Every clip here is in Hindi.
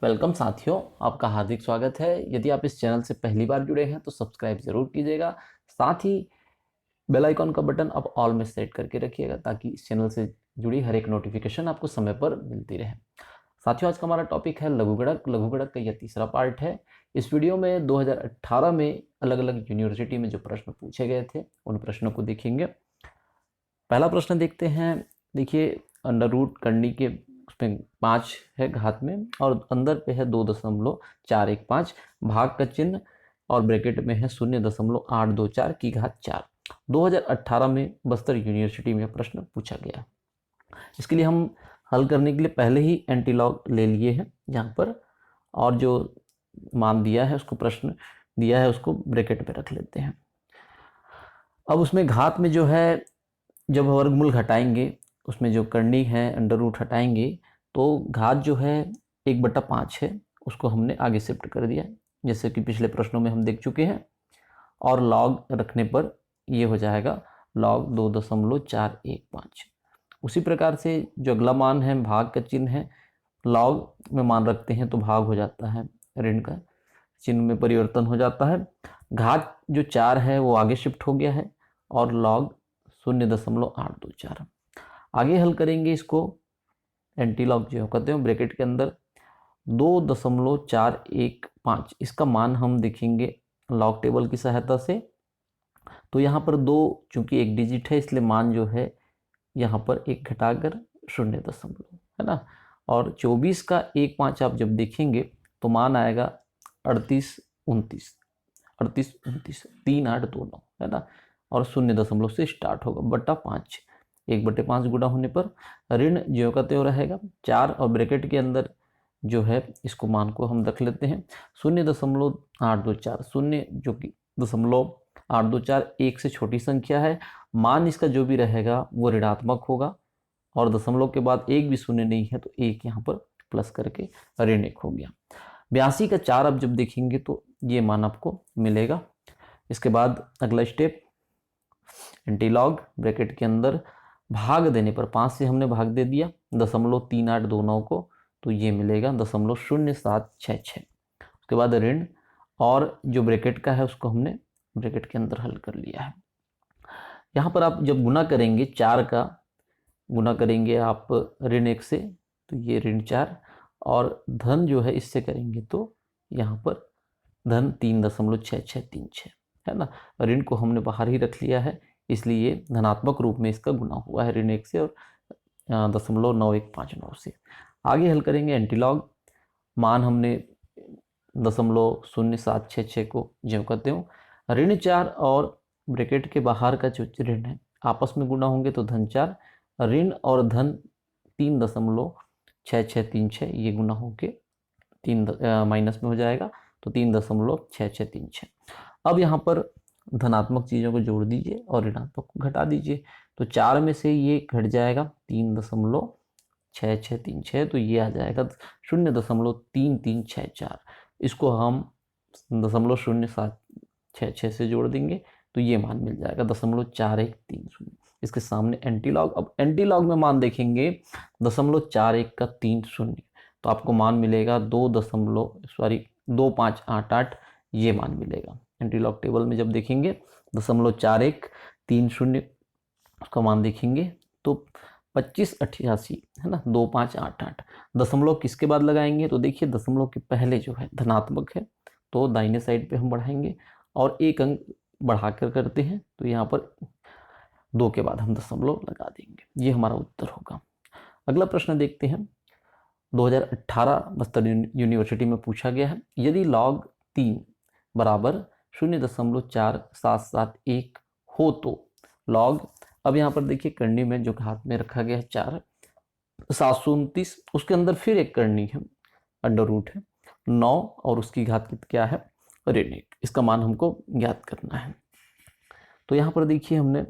वेलकम साथियों, आपका हार्दिक स्वागत है। यदि आप इस चैनल से पहली बार जुड़े हैं तो सब्सक्राइब ज़रूर कीजिएगा। साथ ही बेल आइकॉन का बटन आप ऑल में सेट करके रखिएगा ताकि इस चैनल से जुड़ी हर एक नोटिफिकेशन आपको समय पर मिलती रहे। साथियों, आज का हमारा टॉपिक है लघुगणक। लघुगणक का यह तीसरा पार्ट है। इस वीडियो में 2018 में अलग अलग यूनिवर्सिटी में जो प्रश्न पूछे गए थे उन प्रश्नों को देखेंगे। पहला प्रश्न देखते हैं। देखिए, अंडर रूट करनी के उसमें 5 है घात में और अंदर पे है 2.415, भाग का चिन्ह और ब्रैकेट में है 0.824 की घात 4। 2018 में बस्तर यूनिवर्सिटी में प्रश्न पूछा गया। इसके लिए हम हल करने के लिए पहले ही एंटीलॉग ले लिए हैं यहाँ पर, और जो मान दिया है उसको, प्रश्न दिया है उसको ब्रैकेट में रख लेते हैं। अब उसमें घात में जो है, जब वर्गमूल घटाएंगे उसमें जो करनी है अंडर रूट हटाएंगे तो घात जो है 1/5 है, उसको हमने आगे शिफ्ट कर दिया जैसे कि पिछले प्रश्नों में हम देख चुके हैं। और लॉग रखने पर ये हो जाएगा लॉग 2.415। उसी प्रकार से जो अगला मान है, भाग का चिन्ह है, लॉग में मान रखते हैं तो भाग हो जाता है, ऋण का चिन्ह में परिवर्तन हो जाता है। घात जो 4 है वो आगे शिफ्ट हो गया है और लॉग 0.824। आगे हल करेंगे इसको, एंटीलॉग जो कहते हैं ब्रैकेट के अंदर 2.415, इसका मान हम देखेंगे लॉग टेबल की सहायता से। तो यहाँ पर 2 चूंकि एक डिजिट है इसलिए मान जो है यहाँ पर 1 घटाकर 0 है ना। और 24 का 1/5 आप जब देखेंगे तो मान आएगा 3829, 3829, 3829 है ना। और 0 से स्टार्ट होगा बटा 5, 1/5 गुणा होने पर ऋण ज्यों का त्यों रहेगा 4, और ब्रैकेट के अंदर जो है इसको मान को हम रख लेते हैं 0.824। शून्य जो कि 0.824 1 से छोटी संख्या है, मान इसका जो भी रहेगा वो ऋणात्मक होगा, और दशमलव के बाद एक भी शून्य नहीं है तो एक यहाँ पर प्लस करके ऋण 1 हो गया। 82 का 4 आप जब देखेंगे तो ये मान आपको मिलेगा। इसके बाद अगला स्टेप, एंटीलॉग ब्रैकेट के अंदर भाग देने पर 5 से हमने भाग दे दिया 0.3829 को, तो ये मिलेगा 0.0766। उसके बाद ऋण, और जो ब्रैकेट का है उसको हमने ब्रैकेट के अंदर हल कर लिया है। यहाँ पर आप जब गुना करेंगे, 4 का गुना करेंगे आप ऋण 1 से तो ये ऋण 4, और धन जो है इससे करेंगे तो यहाँ पर धन 3.6636 है ना। ऋण को हमने बाहर ही रख लिया है इसलिए धनात्मक रूप में इसका गुना हुआ है ऋण 1 से और 0.9159 से। आगे हल करेंगे एंटीलॉग, मान हमने 0.0766 को ज्यों कहते हो ऋण 4 और ब्रैकेट के बाहर का जो ऋण है आपस में गुना होंगे तो धन 4, ऋण और धन 3.6636 ये गुना होके 3 माइनस में हो जाएगा तो 3.6636। अब यहाँ पर धनात्मक चीज़ों को जोड़ दीजिए और ऋणात्मक को घटा दीजिए, तो 4 में से ये घट जाएगा 3.6636, तो ये आ जाएगा 0.3364। इसको हम 0.0766 से जोड़ देंगे तो ये मान मिल जाएगा 0.4130। इसके सामने एंटीलॉग, अब एंटीलॉग में मान देखेंगे 0.4130, तो आपको मान मिलेगा 2588, ये मान मिलेगा। एंटीलॉग टेबल में जब देखेंगे 0.4130 उसका मान देखेंगे तो 2588 है ना, 2588। दशमलव किसके बाद लगाएंगे तो देखिए दशमलव के पहले जो है धनात्मक है तो दाहिने साइड पे हम बढ़ाएंगे और एक अंक बढ़ाकर करते हैं तो यहाँ पर 2 के बाद हम दशमलव लगा देंगे, ये हमारा उत्तर होगा। अगला प्रश्न देखते हैं। 2018 बस्तर यूनिवर्सिटी में पूछा गया है, यदि log 3 बराबर 0.4771 हो तो log, अब यहाँ पर देखिए करनी में जो हाथ में रखा गया है 4, 729, उसके अंदर फिर एक करनी है अंडर रूट है 9 और उसकी घात क्या है ऋण 1, इसका मान हमको ज्ञात करना है। तो यहाँ पर देखिए हमने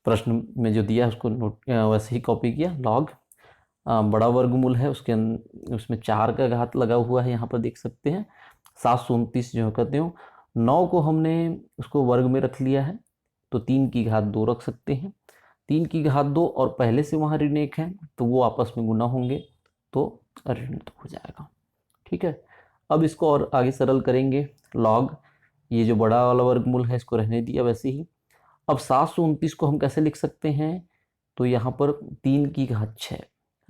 प्रश्न में जो दिया है उसको नोट वैसे ही कॉपी किया। लॉग बड़ा वर्गमूल है उसके उसमें 4 का घात लगा हुआ है, यहाँ पर देख सकते हैं 729 जो कहते हो। 9 को हमने उसको वर्ग में रख लिया है तो 3 की घात 2 रख सकते हैं, 3 की घात 2 और पहले से वहाँ ऋण 1 है तो वो आपस में गुना होंगे तो ऋण 2 हो जाएगा। ठीक है, अब इसको और आगे सरल करेंगे। लॉग ये जो बड़ा वाला वर्गमूल है इसको रहने दिया वैसे ही। अब 729 को हम कैसे लिख सकते हैं, तो यहाँ पर 3 की घात 6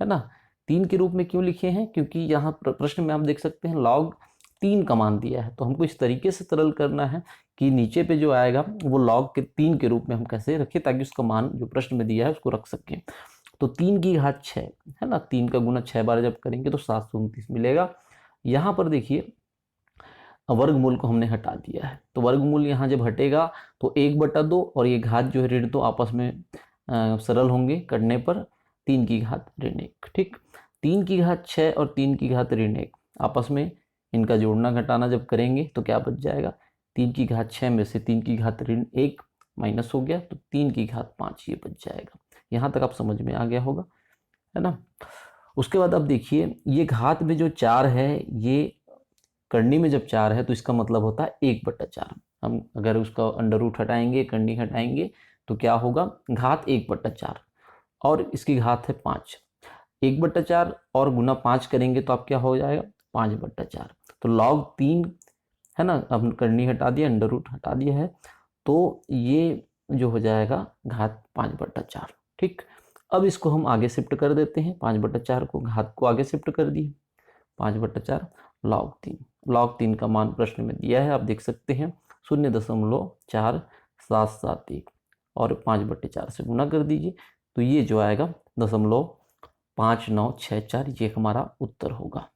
है ना। 3 के रूप में क्यों लिखे हैं, क्योंकि यहाँ प्रश्न में आप देख सकते हैं लॉग 3 का मान दिया है, तो हमको इस तरीके से सरल करना है कि नीचे पे जो आएगा वो लॉग के 3 के रूप में हम कैसे रखें ताकि उसका मान जो प्रश्न में दिया है उसको रख सकें। तो 3 की घात 6 है ना, 3 का गुना 6 बार जब करेंगे तो 729 मिलेगा। यहाँ पर देखिए वर्गमूल को हमने हटा दिया है, तो वर्गमूल यहाँ जब हटेगा तो 1/2 और ये घात जो है ऋण 2 आपस में सरल होंगे करने पर 3 की घात ऋण 1। ठीक, 3 की घात 6 और 3 की घात ऋण 1 आपस में इनका जोड़ना घटाना जब करेंगे तो क्या बच जाएगा, 3 की घात 6 में से 3 की घात ऋण 1 माइनस हो गया तो 3 की घात 5 ये बच जाएगा। यहाँ तक आप समझ में आ गया होगा, है ना। उसके बाद अब देखिए ये घात में जो 4 है, ये करनी में जब 4 है तो इसका मतलब होता है 1/4। हम अगर उसका अंडर रूट हटाएंगे, करनी हटाएंगे तो क्या होगा, घात 1/4 और इसकी घात है 5। 1/4 और गुना 5 करेंगे तो आप क्या हो जाएगा 5/4। तो log 3 है ना, अब करनी हटा दिया, अंडर रूट हटा दिया है, तो ये जो हो जाएगा घात 5/4। ठीक, अब इसको हम आगे शिफ्ट कर देते हैं, 5/4 को घात को आगे शिफ्ट कर दिए, 5/4 log 3। log 3 का मान प्रश्न में दिया है, आप देख सकते हैं 0.4771 और 5/4 से गुना कर दीजिए तो ये जो आएगा 0.5964 ये हमारा उत्तर होगा।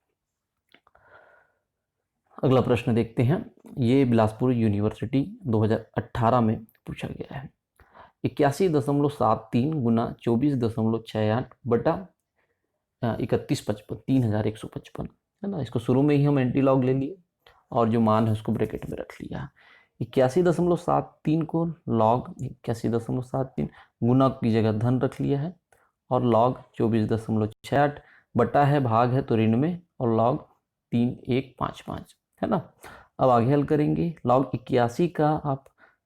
अगला प्रश्न देखते हैं, ये बिलासपुर यूनिवर्सिटी 2018 में पूछा गया है। 81.73 गुना 24.68 बटा 3155 3155 है ना। इसको शुरू में ही हम एंटी लॉग ले लिए और जो मान है उसको ब्रैकेट में रख लिया। 81.73 को लॉग 81.73 गुना की जगह धन रख लिया है और लॉग 24.68 बटा है भाग है तो ऋण में और लॉग 3155 है ना। अब आगे हल करेंगे, लॉग 81 का आप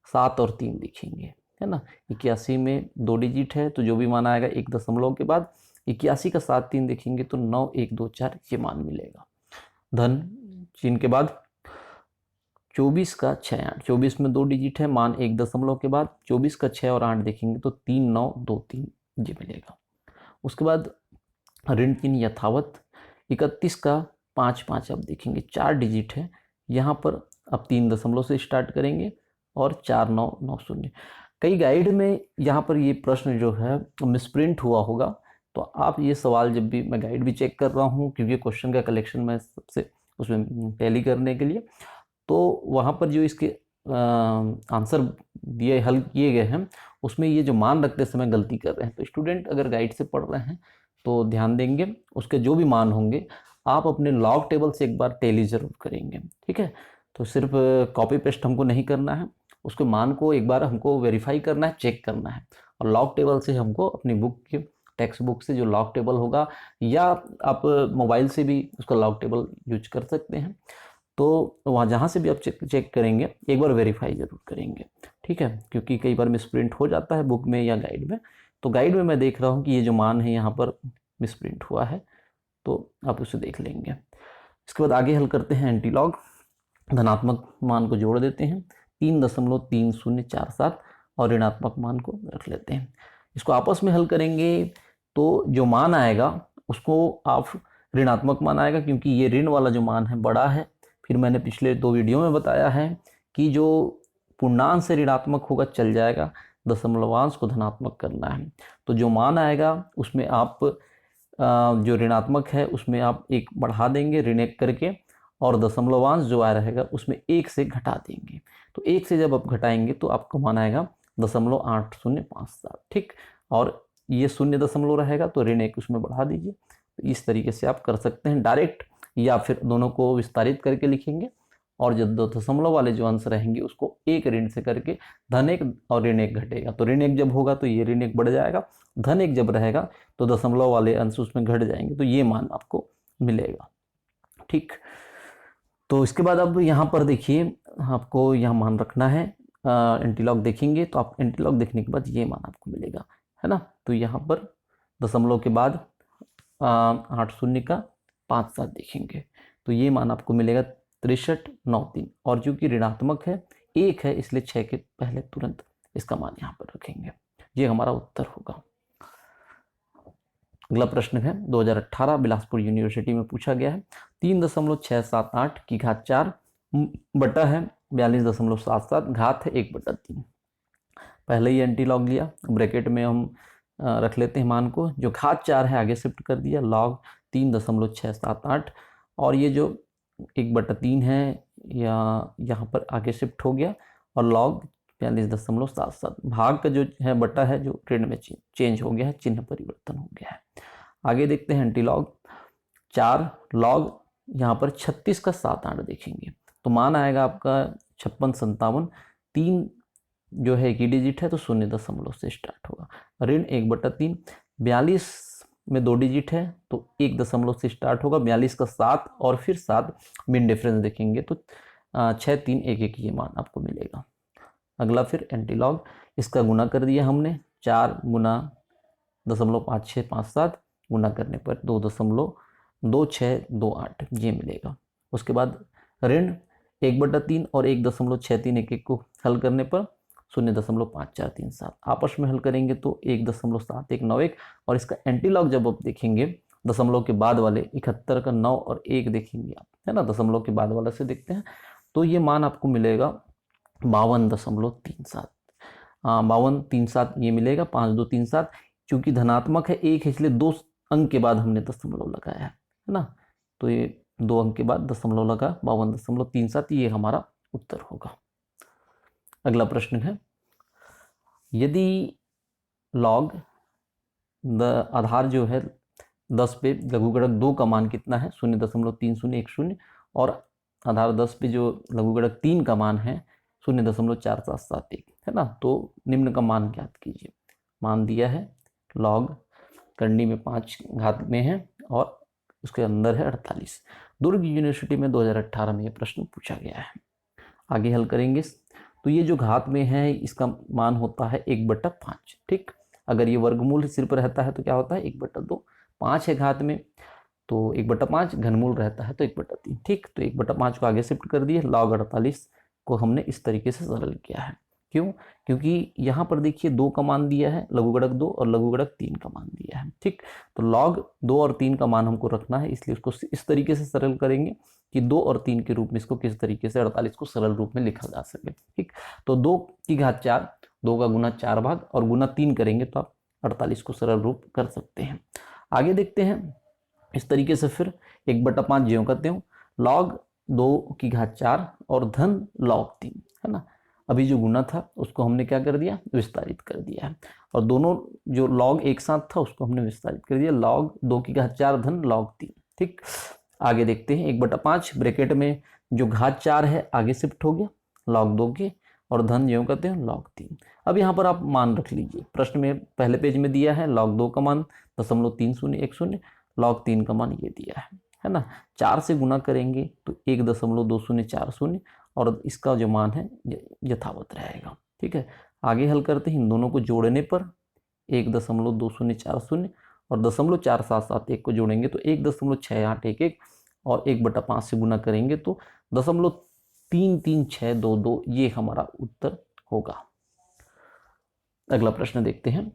7 और 3 लिखेंगे है ना। 81 में 2 डिजिट है तो जो भी मान आएगा 1 दशमलव के बाद 81 का 7 3 देखेंगे तो 9124 ये मान मिलेगा। धन चिन्ह के बाद 24 का 6 8, 24 में 2 डिजिट है, मान 1 दशमलव के बाद 24 का 6 और 8 देखेंगे तो 3923 ये मिलेगा। उसके बाद ऋण चिन्ह यथावत, 31 का 5 5 अब देखेंगे 4 डिजिट है, यहाँ पर अब 3 दशमलव से स्टार्ट करेंगे और 4990। कई गाइड में यहाँ पर ये प्रश्न जो है मिसप्रिंट हुआ होगा, तो आप ये सवाल जब भी, मैं गाइड भी चेक कर रहा हूँ क्योंकि क्वेश्चन का कलेक्शन मैं सबसे उसमें टैली करने के लिए, तो वहाँ पर जो इसके आंसर दिए हल किए गए हैं उसमें ये जो मान रखते समय गलती कर रहे हैं। तो स्टूडेंट अगर गाइड से पढ़ रहे हैं तो ध्यान देंगे, उसके जो भी मान होंगे आप अपने लॉग टेबल से एक बार टैली जरूर करेंगे। ठीक है, तो सिर्फ कॉपी पेस्ट हमको नहीं करना है, उसके मान को एक बार हमको वेरीफाई करना है, चेक करना है। और लॉग टेबल से हमको अपनी बुक के टेक्स्ट बुक से जो लॉग टेबल होगा या आप मोबाइल से भी उसका लॉग टेबल यूज कर सकते हैं, तो वहाँ जहाँ से भी आप चेक करेंगे एक बार वेरीफाई ज़रूर करेंगे। ठीक है, क्योंकि कई बार मिसप्रिंट हो जाता है बुक में या गाइड में। तो गाइड में मैं देख रहा हूँ कि ये जो मान है यहाँ पर मिसप्रिंट हुआ है, तो आप उसे देख लेंगे। इसके बाद आगे हल करते हैं एंटी लॉग। धनात्मक मान को जोड़ देते हैं 3.3047 और ऋणात्मक मान को रख लेते हैं। इसको आपस में हल करेंगे तो जो मान आएगा उसको आप ऋणात्मक मान आएगा क्योंकि ये ऋण वाला जो मान है बड़ा है। फिर मैंने पिछले 2 वीडियो में बताया है कि जो पूर्णांश से ऋणात्मक होगा चल जाएगा, दशमलवांश को धनात्मक करना है। तो जो मान आएगा उसमें आप जो ऋणात्मक है उसमें आप 1 बढ़ा देंगे ऋण 1 करके, और दशमलवांश जो आ रहेगा उसमें 1 से घटा देंगे। तो 1 से जब आप घटाएंगे तो आपका मान आएगा 0.8057। ठीक, और ये 0 दशमलव रहेगा तो ऋण 1 उसमें बढ़ा दीजिए। तो इस तरीके से आप कर सकते हैं डायरेक्ट, या फिर दोनों को विस्तारित करके लिखेंगे और जब 2 दशमलव वाले जो अंश रहेंगे उसको 1 ऋण से करके धन 1 और ऋण 1 घटेगा। तो ऋण 1 जब होगा तो ये ऋण 1 बढ़ जाएगा, धन 1 जब रहेगा तो दशमलव वाले अंश उसमें घट जाएंगे, तो ये मान आपको मिलेगा। ठीक, तो इसके बाद अब यहाँ पर देखिए आपको यहाँ मान रखना है, एंटीलॉग देखेंगे तो आप एंटीलॉग देखने के बाद ये मान आपको मिलेगा, है ना। तो यहाँ पर दशमलव के बाद 8 शून्य का 5/7 देखेंगे तो ये मान आपको मिलेगा 6393। और चूंकि ऋणात्मक है 1 है इसलिए 6 के पहले तुरंत इसका मान यहाँ पर रखेंगे। ये हमारा उत्तर होगा। अगला प्रश्न है 2018 बिलासपुर यूनिवर्सिटी में पूछा गया है 3.678 की घात 4 बटा है 42.77 घात है 1/3। पहले ही एंटीलॉग लिया, ब्रैकेट में हम रख लेते हैं मान को, जो घात 4 है आगे शिफ्ट कर दिया लॉग 3.678 और ये जो 1/3 है या यहाँ पर आगे शिफ्ट हो गया और लॉग 42.77 भाग का जो है बटा है जो ऋण में चेंज हो गया है, चिन्ह परिवर्तन हो गया है। आगे देखते हैं एंटीलॉग 4 लॉग यहाँ पर 36 का 7/8 देखेंगे तो मान आएगा आपका 5657। 3 जो है एक ही डिजिट है तो 0 से स्टार्ट होगा। ऋण 1/3 42 में 2 डिजिट है तो 1 दशमलव से स्टार्ट होगा। 42 का 7 और फिर 7 मिन डिफरेंस देखेंगे तो 6311 ये मान आपको मिलेगा। अगला फिर एंटीलॉग, इसका गुना कर दिया हमने 4 गुना 0.5657 गुना करने पर 2.2628 ये मिलेगा। उसके बाद ऋण 1/3 और 1.6311 को हल करने पर 0.5437 आपस में हल करेंगे तो 1.7191 और इसका एंटीलॉग जब आप देखेंगे दशमलव के बाद वाले 71 का 9 और 1 देखेंगे आप, है ना, दशमलव के बाद वाला से देखते हैं तो ये मान आपको मिलेगा 52.37। 5237 ये मिलेगा 5237। चूंकि धनात्मक है 1 है इसलिए 2 अंक के बाद हमने दशमलव लगाया है ना, तो ये 2 अंक के बाद दशमलव लगा 52.37 ये हमारा उत्तर होगा। अगला प्रश्न है यदि लॉग आधार जो है 10 पे लघुगणक 2 का मान कितना है 0.3010 और आधार 10 पे जो लघुगणक 3 का मान है 0.4771 है ना, तो निम्न का मान ज्ञात कीजिए। मान दिया है लॉग करनी में 5 घात में है और उसके अंदर है 48। दुर्ग यूनिवर्सिटी में 2018 में यह प्रश्न पूछा गया है। आगे हल करेंगे तो ये जो घात में है इसका मान होता है 1/5। ठीक, अगर ये वर्गमूल सिर्फ रहता है तो क्या होता है 1/2। 5 है घात में तो 1/5, घनमूल रहता है तो 1/3। ठीक, तो 1/5 को आगे शिफ्ट कर दिए। लॉग 48 को हमने इस तरीके से सरल किया है। क्यों? क्योंकि यहाँ पर देखिए 2 का मान दिया है, लघुगणक 2 और लघुगणक 3 का मान दिया है। ठीक, तो लॉग 2 और 3 का मान हमको रखना है, इसलिए उसको इस तरीके से सरल करेंगे कि 2 और 3 के रूप में इसको किस तरीके से 48 को सरल रूप में लिखा जा सके। ठीक, तो 2 की घात 4, 2 का गुना 4 भाग और गुना 3 करेंगे तो आप 48 को सरल रूप कर सकते हैं। आगे देखते हैं इस तरीके से फिर 1/5 ज्यों करते हो लॉग 2 की घात 4 और धन लॉग 3 है ना। अभी जो गुना था उसको हमने क्या कर दिया, विस्तारित कर दिया है और दोनों जो लॉग एक साथ था उसको हमने विस्तारित कर दिया। लॉग 2 की घात 4 धन लॉग 3। ठीक, आगे देखते हैं 1/5 ब्रैकेट में जो घात 4 है आगे शिफ्ट हो गया लॉग 2 के और धन ज्यों करते हैं लॉग 3। अब यहाँ पर आप मान रख लीजिए, प्रश्न में पहले पेज में दिया है लॉग 2 का मान 0.3010, लॉग 3 का मान ये दिया है ना। 4 से गुना करेंगे तो 1.2040 और इसका जो मान है यथावत रहेगा। ठीक है, आगे हल करते हैं इन दोनों को जोड़ने पर 1.2040 और 0.4771 को जोड़ेंगे तो 1.6811 और 1/5 से गुना करेंगे तो 0.33622 ये हमारा उत्तर होगा। अगला प्रश्न देखते हैं।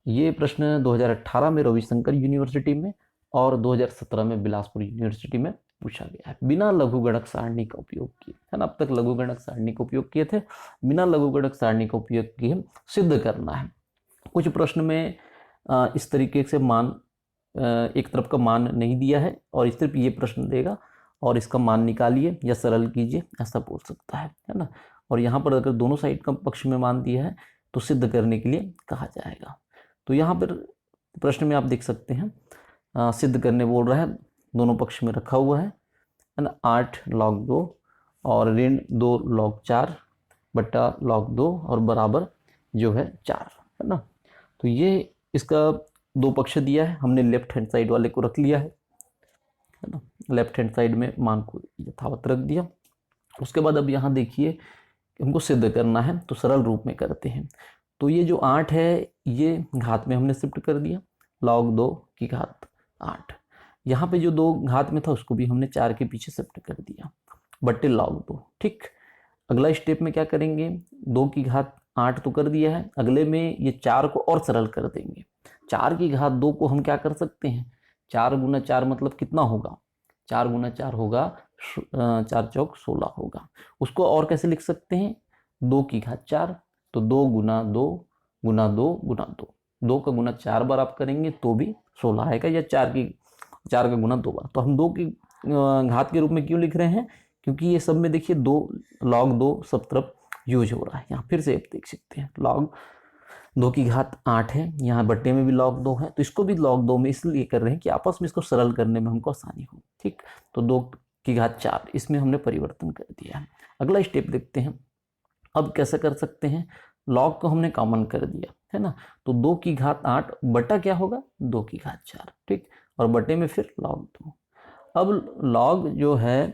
ये प्रश्न 2018 में रविशंकर यूनिवर्सिटी में और 2017 में बिलासपुर यूनिवर्सिटी में पूछा गया है। बिना लघुगणक सारणी का उपयोग किए, है ना, अब तक लघुगणक सारणी का उपयोग किए थे, बिना लघुगणक सारणी का उपयोग किए सिद्ध करना है। कुछ प्रश्न में इस तरीके से मान एक तरफ का मान नहीं दिया है और सिर्फ ये प्रश्न देगा और इसका मान निकालिए या सरल कीजिए ऐसा बोल सकता है ना। और यहाँ पर अगर दोनों साइड का पक्ष में मान दिया है तो सिद्ध करने के लिए कहा जाएगा। तो यहाँ पर प्रश्न में आप देख सकते हैं सिद्ध करने बोल रहा है, दोनों पक्ष में रखा हुआ है ना, 8 log 2 और ऋण 2 log 4 बटा log 2 और बराबर जो है 4 है ना। तो ये इसका 2 पक्ष दिया है, हमने लेफ्ट हैंड साइड वाले को रख लिया है ना, लेफ्ट हैंड साइड में मान को यथावत रख दिया। उसके बाद अब यहाँ देखिए हमको सिद्ध करना है तो सरल रूप में करते हैं। तो ये जो 8 है ये घात में हमने शिफ्ट कर दिया, log 2 की घात 8, यहाँ पे जो 2 घात में था उसको भी हमने 4 के पीछे शिफ्ट कर दिया, बट्टे log 2। ठीक, अगला स्टेप में क्या करेंगे, 2 की घात 8 तो कर दिया है, अगले में ये 4 को और सरल कर देंगे। 4 की घात 2 को हम क्या कर सकते हैं, 4 गुना 4 मतलब कितना होगा, 4 गुना 4 होगा 4 चौक 16 होगा। उसको और कैसे लिख सकते हैं, 2 की घात 4, तो 2 गुना 2 गुना 2 गुना 2, 2 का गुना 4 बार आप करेंगे तो भी 16 आएगा, या 4 का गुना 2 बार। तो हम 2 की घात के रूप में क्यों लिख रहे हैं, क्योंकि ये सब में देखिए 2 log 2 सब तरफ यूज हो रहा है। यहाँ फिर से आप देख सकते हैं log 2 की घात 8 है, यहाँ बट्टे में भी log 2 है, तो इसको भी log 2 में इसलिए कर रहे हैं कि आपस में इसको सरल करने में हमको आसानी हो। ठीक, तो 2 की घात 4 इसमें हमने परिवर्तन कर दिया है। अगला स्टेप देखते हैं, अब कैसे कर सकते हैं, log को हमने कॉमन कर दिया है ना, तो 2 की घात 8 बटा क्या होगा, 2 की घात 4। ठीक, और बटे में फिर log 2। अब log जो है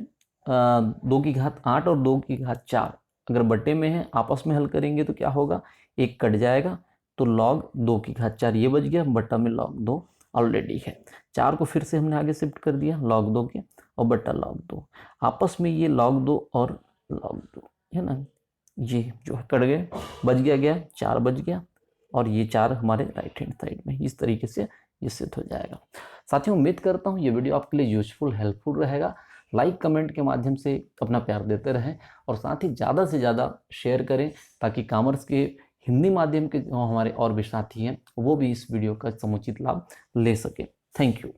2 की घात 8 और 2 की घात 4 अगर बटे में है, आपस में हल करेंगे तो क्या होगा, एक कट जाएगा, तो log 2 की घात 4 ये बच गया, बटा में log 2 ऑलरेडी है। 4 को फिर से हमने आगे शिफ्ट कर दिया log 2 के, और बटा log 2, आपस में ये log 2 और log 2 है ना, ये जो है कट गए, बच गया 4 बच गया, और ये 4 हमारे राइट हैंड साइड में, इस तरीके से ये सिद्ध हो जाएगा। साथियों, उम्मीद करता हूँ ये वीडियो आपके लिए यूजफुल हेल्पफुल रहेगा। लाइक कमेंट के माध्यम से अपना प्यार देते रहें, और साथ ही ज़्यादा से ज़्यादा शेयर करें, ताकि कॉमर्स के हिंदी माध्यम के जो हमारे और भी साथी हैं वो भी इस वीडियो का समुचित लाभ ले सकें। Thank you.